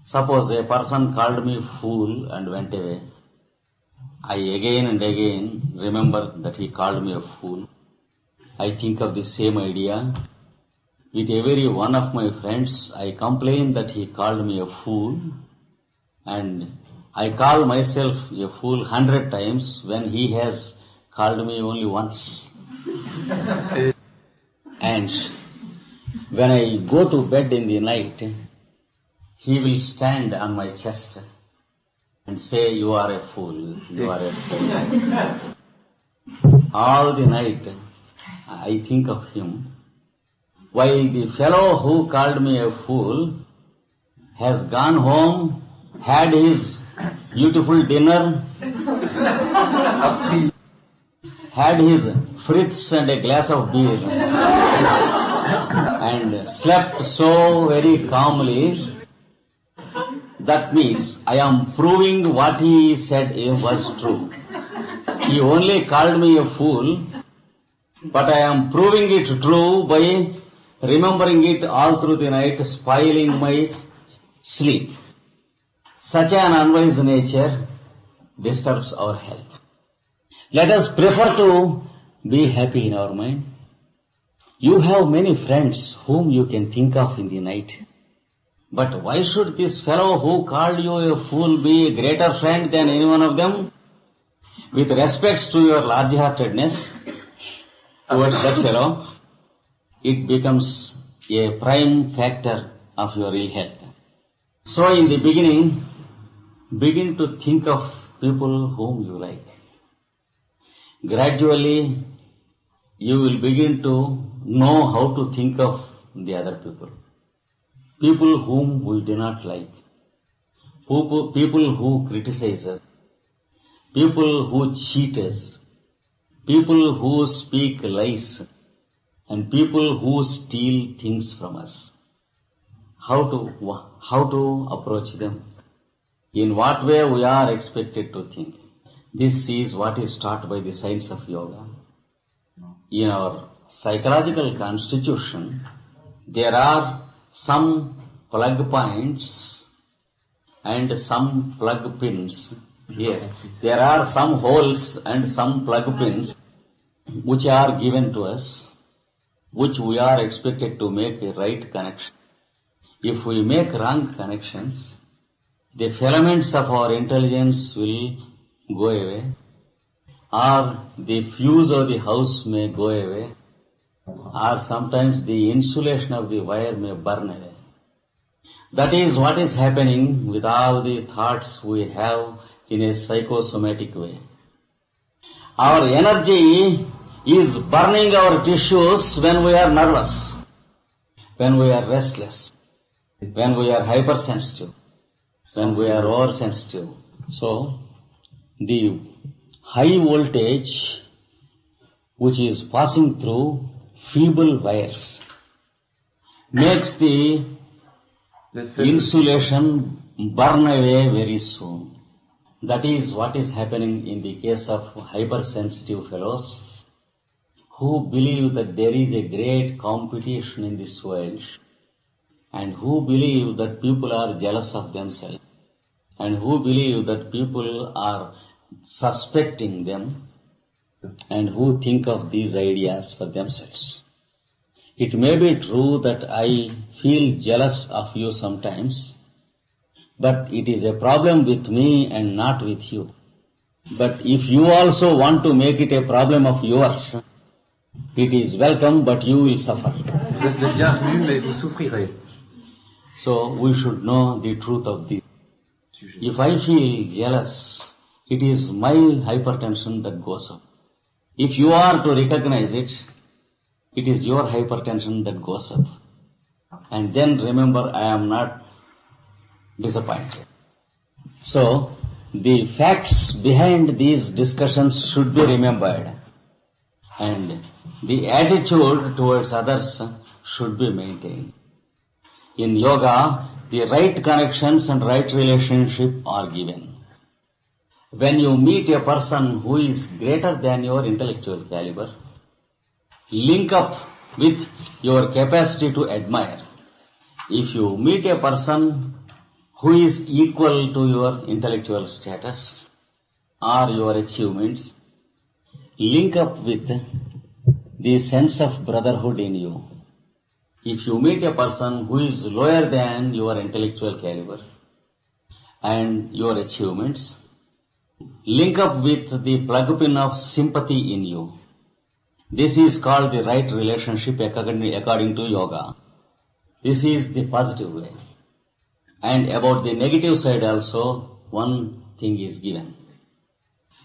Suppose a person called me fool and went away. I again and again remember that he called me a fool. I think of the same idea. With every one of my friends, I complain that he called me a fool, and I call myself a fool 100 times when he has called me only once. And when I go to bed in the night, he will stand on my chest and say, "You are a fool, you are a fool." All the night I think of him, while the fellow who called me a fool has gone home, had his beautiful dinner, had his fritz and a glass of beer, and slept so very calmly. That means I am proving what he said was true. He only called me a fool, but I am proving it true by remembering it all through the night, spoiling my sleep. Such an unwise nature disturbs our health. Let us prefer to be happy in our mind. You have many friends whom you can think of in the night. But why should this fellow who called you a fool be a greater friend than any one of them? With respect to your large-heartedness towards that fellow, it becomes a prime factor of your ill health. So in the beginning, begin to think of people whom you like. Gradually, you will begin to know how to think of the other people. People whom we do not like, people who criticize us, people who cheat us, people who speak lies, and people who steal things from us. How to approach them? In what way we are expected to think? This is what is taught by the science of yoga. In our psychological constitution, there are some plug points and some plug pins. Yes, there are some holes and some plug pins which are given to us, which we are expected to make a right connection. If we make wrong connections, the filaments of our intelligence will go away, or the fuse of the house may go away, or sometimes the insulation of the wire may burn away. That is what is happening with all the thoughts we have in a psychosomatic way. Our energy is burning our tissues when we are nervous, when we are restless, when we are hypersensitive, when we are oversensitive. So, the high voltage which is passing through feeble wires makes the insulation burn away very soon. That is what is happening in the case of hypersensitive fellows who believe that there is a great competition in this world, and who believe that people are jealous of themselves, and who believe that people are suspecting them, and who think of these ideas for themselves. It may be true that I feel jealous of you sometimes, but it is a problem with me and not with you. But if you also want to make it a problem of yours, it is welcome, but you will suffer. Vous êtes le bienvenu, mais vous souffrirez. So we should know the truth of this. If I feel jealous, it is my hypertension that goes up. If you are to recognize it, it is your hypertension that goes up. And then remember, I am not disappointed. So, the facts behind these discussions should be remembered, and the attitude towards others should be maintained. In yoga, the right connections and right relationship are given. When you meet a person who is greater than your intellectual caliber, link up with your capacity to admire. If you meet a person who is equal to your intellectual status or your achievements, link up with the sense of brotherhood in you. If you meet a person who is lower than your intellectual caliber and your achievements, link up with the plug-in of sympathy in you. This is called the right relationship according to yoga. This is the positive way. And about the negative side also, one thing is given.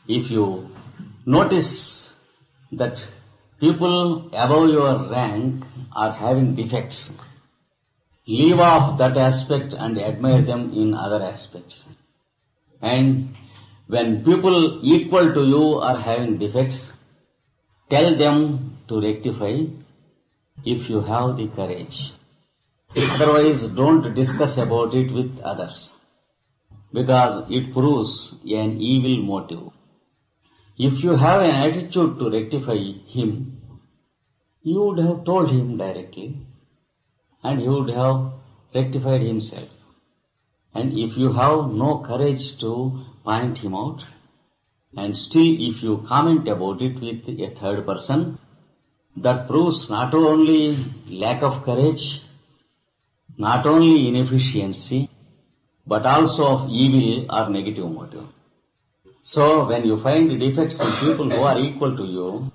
If you notice that people above your rank are having defects, leave off that aspect and admire them in other aspects. And when people equal to you are having defects, tell them to rectify if you have the courage. Otherwise, don't discuss about it with others, because it proves an evil motive. If you have an attitude to rectify him, you would have told him directly, and he would have rectified himself. And if you have no courage to point him out, and still if you comment about it with a third person, that proves not only lack of courage, not only inefficiency, but also of evil or negative motive. So when you find defects in people who are equal to you,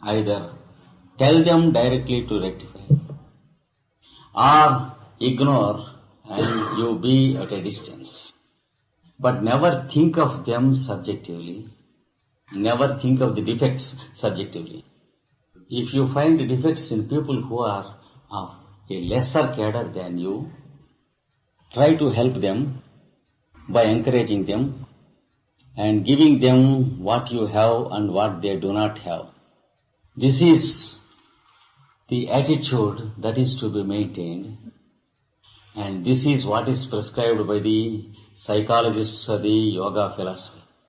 either tell them directly to rectify, or ignore and you be at a distance. But never think of them subjectively. Never think of the defects subjectively. If you find defects in people who are of a lesser cadre than you, try to help them by encouraging them and giving them what you have and what they do not have. This is the attitude that is to be maintained, and this is what is prescribed by the psychologists of the yoga philosophy.